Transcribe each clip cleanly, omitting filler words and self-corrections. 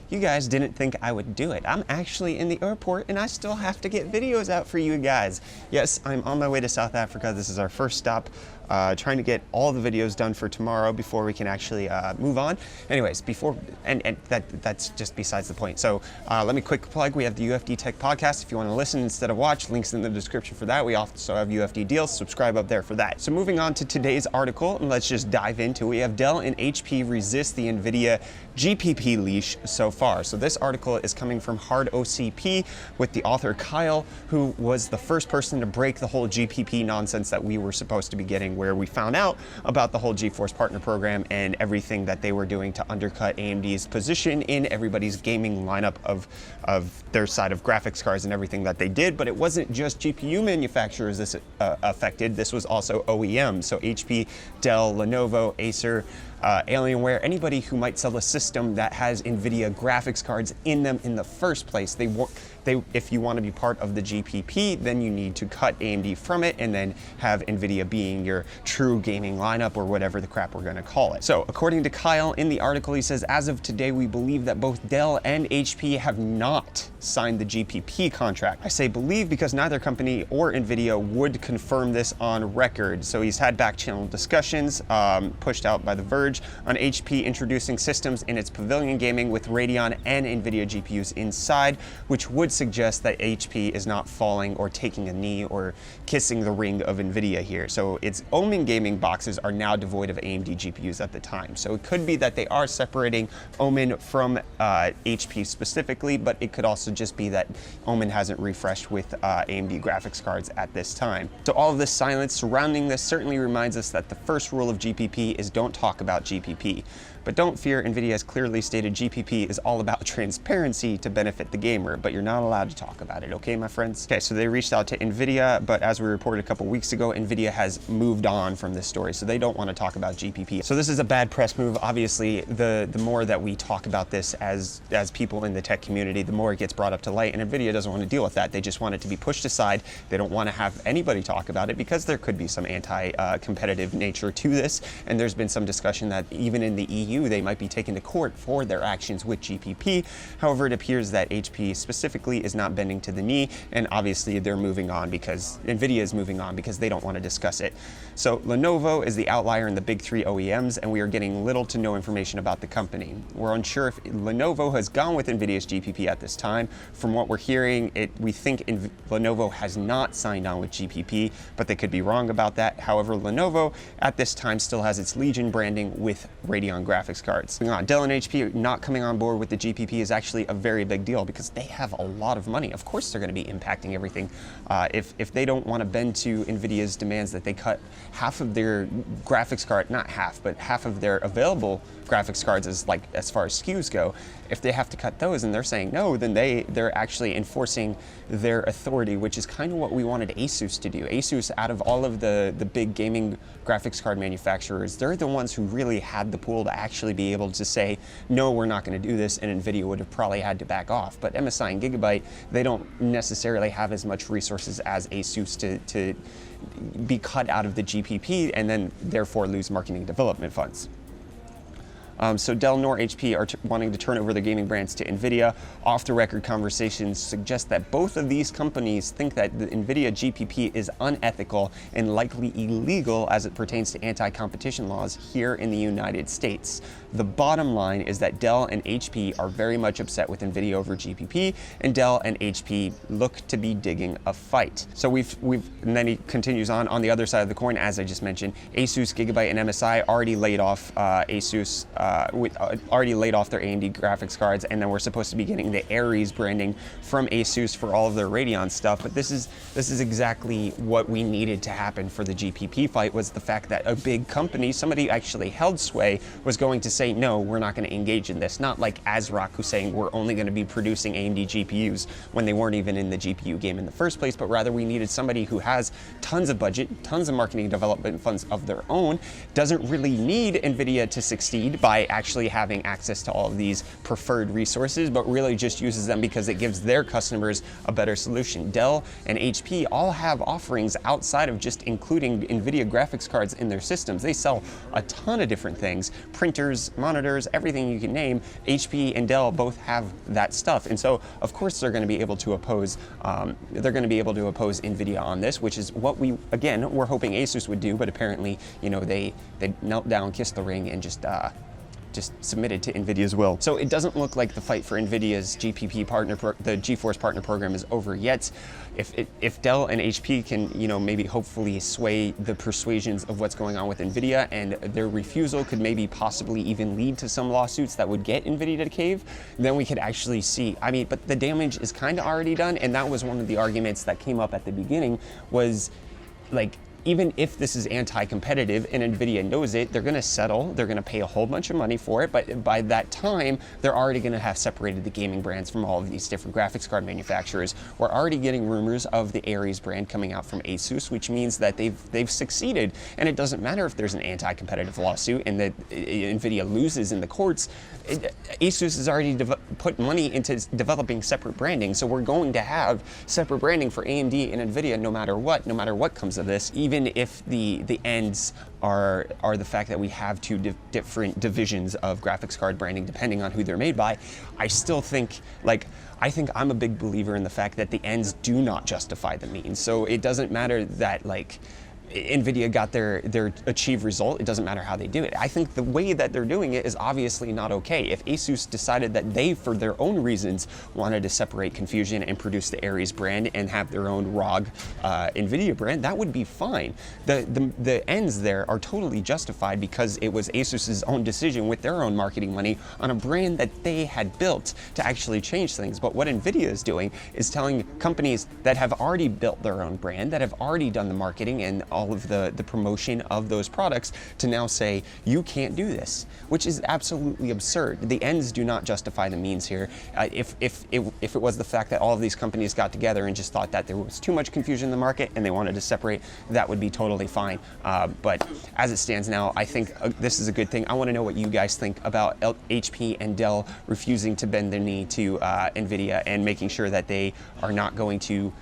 You guys didn't think I would do it. I'm actually in the airport and I still have to get videos out for you guys. Yes, I'm on my way to South Africa. This is our first stop. Trying to get all the videos done for tomorrow before we can actually move on. Anyways, that's just besides the point. So let me quick plug. We have the UFD Tech Podcast. If you want to listen instead of watch, links in the description for that. We also have UFD deals. Subscribe up there for that. So moving on to today's article, and let's just dive into it. We have Dell and HP resist the Nvidia GPP leash so far. So this article is coming from Hard OCP with the author Kyle, who was the first person to break the whole GPP nonsense that we were supposed to be getting, where we found out about the whole GeForce Partner Program and everything that they were doing to undercut AMD's position in everybody's gaming lineup of their side of graphics cards and everything that they did. But it wasn't just GPU manufacturers this affected. This was also OEM. So HP, Dell, Lenovo, Acer, Alienware, anybody who might sell a system that has Nvidia graphics cards in them in the first place. If you want to be part of the GPP, then you need to cut AMD from it and then have Nvidia being your true gaming lineup, or whatever the crap we're going to call it. So according to Kyle in the article, he says, as of today, we believe that both Dell and HP have not signed the GPP contract. I say believe because neither company or Nvidia would confirm this on record. So he's had back channel discussions pushed out by The Verge on HP introducing systems in its Pavilion Gaming with Radeon and Nvidia GPUs inside, which would suggest that HP is not falling or taking a knee or kissing the ring of Nvidia here. So its Omen gaming boxes are now devoid of AMD GPUs at the time. So it could be that they are separating Omen from HP specifically, but it could also just be that Omen hasn't refreshed with AMD graphics cards at this time. So all of this silence surrounding this certainly reminds us that the first rule of GPP is don't talk about GPP. But don't fear, Nvidia has clearly stated GPP is all about transparency to benefit the gamer, but you're not allowed to talk about it, okay, my friends? Okay, so they reached out to Nvidia, but as we reported a couple weeks ago, Nvidia has moved on from this story, so they don't want to talk about GPP. So this is a bad press move. Obviously, the more that we talk about this as people in the tech community, the more it gets brought up to light, and Nvidia doesn't want to deal with that. They just want it to be pushed aside. They don't want to have anybody talk about it because there could be some anti-competitive nature to this, and there's been some discussion that even in the EU, they might be taken to court for their actions with GPP. However, it appears that HP specifically is not bending to the knee, and obviously they're moving on because Nvidia is moving on because they don't want to discuss it. So Lenovo is the outlier in the big three OEMs, and we are getting little to no information about the company. We're unsure if Lenovo has gone with Nvidia's GPP at this time. From what we're hearing, we think Lenovo has not signed on with GPP, but they could be wrong about that. However, Lenovo at this time still has its Legion branding with Radeon graphics cards. Dell and HP not coming on board with the GPP is actually a very big deal because they have a lot of money. Of course they're going to be impacting everything. If they don't want to bend to Nvidia's demands that they cut half of their graphics card, not half, but half of their available graphics cards as far as SKUs go, if they have to cut those and they're saying no, then they're actually enforcing their authority, which is kind of what we wanted Asus to do. Asus, out of all of the big gaming graphics card manufacturers, they're the ones who really had the pool to actually be able to say, no, we're not going to do this, and Nvidia would have probably had to back off. But MSI and Gigabyte, they don't necessarily have as much resources as Asus to be cut out of the GPP and then therefore lose marketing development funds. So Dell nor HP are wanting to turn over their gaming brands to Nvidia. Off-the-record conversations suggest that both of these companies think that the Nvidia GPP is unethical and likely illegal as it pertains to anti-competition laws here in the United States. The bottom line is that Dell and HP are very much upset with Nvidia over GPP, and Dell and HP look to be digging a fight. So and then he continues on the other side of the coin, as I just mentioned, Asus, Gigabyte, and MSI already laid off already laid off their AMD graphics cards, and then we're supposed to be getting the Aries branding from Asus for all of their Radeon stuff. But this is exactly what we needed to happen for the GPP fight, was the fact that a big company, somebody who actually held sway, was going to say, no, we're not going to engage in this. Not like ASRock, who's saying we're only going to be producing AMD GPUs when they weren't even in the GPU game in the first place, but rather we needed somebody who has tons of budget, tons of marketing development funds of their own, doesn't really need Nvidia to succeed by actually having access to all of these preferred resources, but really just uses them because it gives their customers a better solution. Dell and HP all have offerings outside of just including Nvidia graphics cards in their systems. They sell a ton of different things, printers, graphics, monitors, everything you can name, HP and Dell both have that stuff. And so, of course, they're going to be able to oppose Nvidia on this, which is what we're hoping Asus would do, but apparently, they knelt down, kissed the ring, and just submitted to Nvidia's will. So it doesn't look like the fight for Nvidia's GPP the GeForce partner program is over yet. If Dell and HP can, maybe hopefully sway the persuasions of what's going on with Nvidia, and their refusal could maybe possibly even lead to some lawsuits that would get Nvidia to cave, then we could actually see, but the damage is kind of already done, and that was one of the arguments that came up at the beginning was, like, even if this is anti-competitive and Nvidia knows it, they're going to settle, they're going to pay a whole bunch of money for it, but by that time, they're already going to have separated the gaming brands from all of these different graphics card manufacturers. We're already getting rumors of the Ares brand coming out from Asus, which means that they've succeeded, and it doesn't matter if there's an anti-competitive lawsuit and that Nvidia loses in the courts. Asus has already put money into developing separate branding, so we're going to have separate branding for AMD and Nvidia no matter what comes of this, even if the ends are the fact that we have two different divisions of graphics card branding depending on who they're made by. I still think, I think I'm a big believer in the fact that the ends do not justify the means. So it doesn't matter that, Nvidia got their achieved result, it doesn't matter how they do it. I think the way that they're doing it is obviously not okay. If Asus decided that they, for their own reasons, wanted to separate Confusion and produce the Ares brand and have their own ROG Nvidia brand, that would be fine. The ends there are totally justified because it was Asus's own decision with their own marketing money on a brand that they had built to actually change things. But what Nvidia is doing is telling companies that have already built their own brand, that have already done the marketing and all of the promotion of those products, to now say, you can't do this, which is absolutely absurd. The ends do not justify the means here. If it was the fact that all of these companies got together and just thought that there was too much confusion in the market and they wanted to separate, that would be totally fine. But as it stands now, I think this is a good thing. I want to know what you guys think about HP and Dell refusing to bend their knee to Nvidia and making sure that they are not going to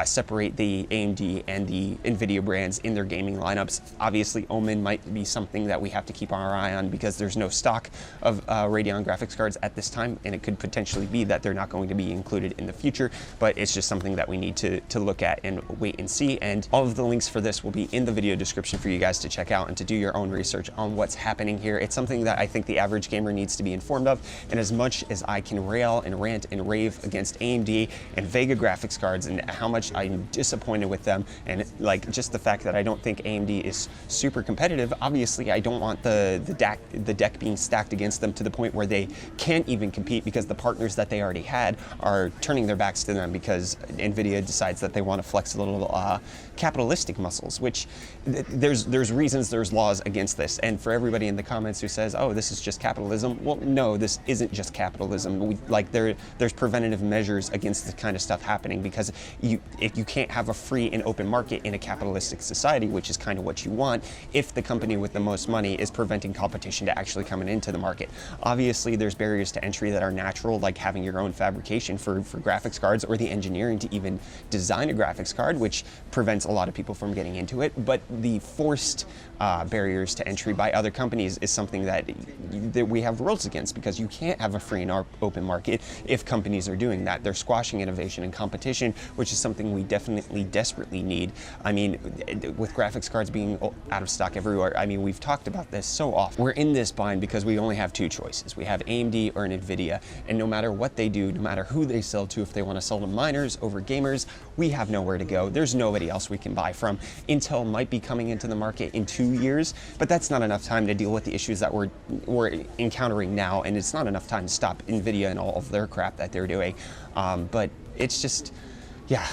separate the AMD and the Nvidia brands in their gaming lineups. Obviously, Omen might be something that we have to keep our eye on because there's no stock of Radeon graphics cards at this time, and it could potentially be that they're not going to be included in the future, but it's just something that we need to look at and wait and see. And all of the links for this will be in the video description for you guys to check out and to do your own research on what's happening here. It's something that I think the average gamer needs to be informed of, and as much as I can rail and rant and rave against AMD and Vega graphics cards and how much I'm disappointed with them, and just the fact that I don't think AMD is super competitive, obviously I don't want the deck being stacked against them to the point where they can't even compete because the partners that they already had are turning their backs to them because Nvidia decides that they want to flex a little capitalistic muscles, which there's reasons, there's laws against this. And for everybody in the comments who says, oh, this is just capitalism, well, no, this isn't just capitalism. There's preventative measures against this kind of stuff happening because if you can't have a free and open market in a capitalistic society, which is kind of what you want, if the company with the most money is preventing competition to actually coming into the market. Obviously, there's barriers to entry that are natural, like having your own fabrication for graphics cards or the engineering to even design a graphics card, which prevents a lot of people from getting into it. But the forced barriers to entry by other companies is something that we have rules against, because you can't have a free and open market if companies are doing that. They're squashing innovation and competition, which is something we definitely desperately need. I mean, with graphics cards being out of stock everywhere, I mean, we've talked about this so often. We're in this bind because we only have two choices. We have AMD or Nvidia, and no matter what they do, no matter who they sell to, if they want to sell to miners over gamers, we have nowhere to go. There's nobody else we can buy from. Intel might be coming into the market in 2 years, but that's not enough time to deal with the issues that we're encountering now, and it's not enough time to stop Nvidia and all of their crap that they're doing. But it's just, yeah,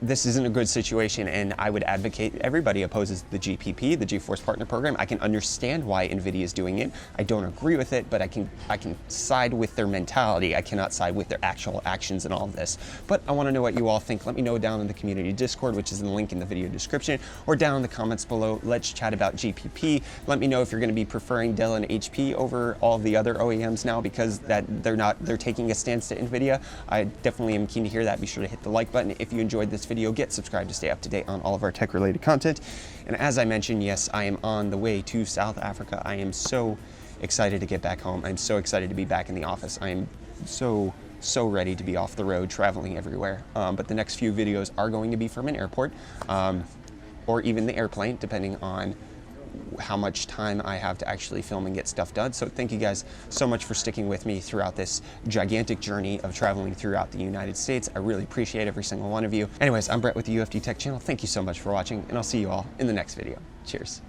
this isn't a good situation, and I would advocate everybody opposes the GPP, the GeForce Partner Program. I can understand why Nvidia is doing it. I don't agree with it, but I can side with their mentality. I cannot side with their actual actions in all of this. But I want to know what you all think. Let me know down in the community Discord, which is in the link in the video description, or down in the comments below. Let's chat about GPP. Let me know if you're going to be preferring Dell and HP over all the other OEMs now, because they're taking a stance to Nvidia. I definitely am keen to hear that. Be sure to hit the like button if you enjoyed this video. Get subscribed to stay up to date on all of our tech related content. And as I mentioned, yes, I am on the way to South Africa. I am so excited to get back home. I'm so excited to be back in the office. I am so ready to be off the road, traveling everywhere. But the next few videos are going to be from an airport, or even the airplane, depending on how much time I have to actually film and get stuff done. So thank you guys so much for sticking with me throughout this gigantic journey of traveling throughout the United States. I really appreciate every single one of you. Anyways, I'm Brett with the UFD Tech channel. Thank you so much for watching, and I'll see you all in the next video. Cheers.